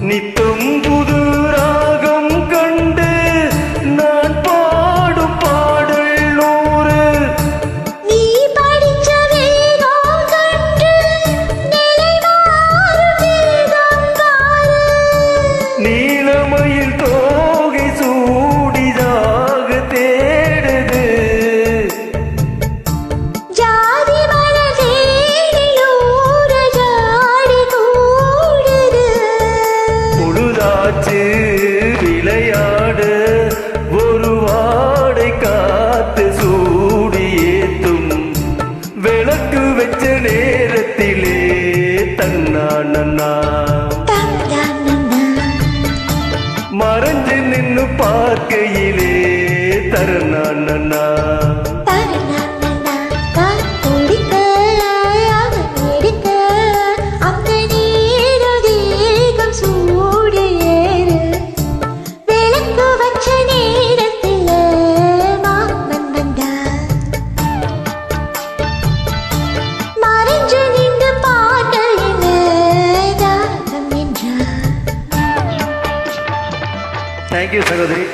நித்தம் புது ராகம் கண்டு நான் பாடும் பாடல் நூறு. நீ படிச்ச வேதம் கண்டு நிலை மாறும் வேதம் பாரு. நீலமயில் தோகை சூடிதாக தேடுது. ஜாதி மலர் தேடியூர ஜாடி கூடுது. பொழுதாச்சு விளையாடு ஒரு வாடை காத்து சூடி ஏத்தும். விளக்கு வச்ச நேரத்திலே தன்னானண்ணா தந்தனனா மறைஞ்சு நின்னு பார்க்கையிலே தரணானண்ணா. தனனனா தான் குடிக்க அவன் எடுக்க அங்க நீரு தேகம் சூடு ஏறு. விளக்கு வச்ச நேரத்தில் மாமன் வந்தா மறைஞ்சு நின்று பாட்டல் தாகம் என்றார். தேங்க்யூ சகோதரி.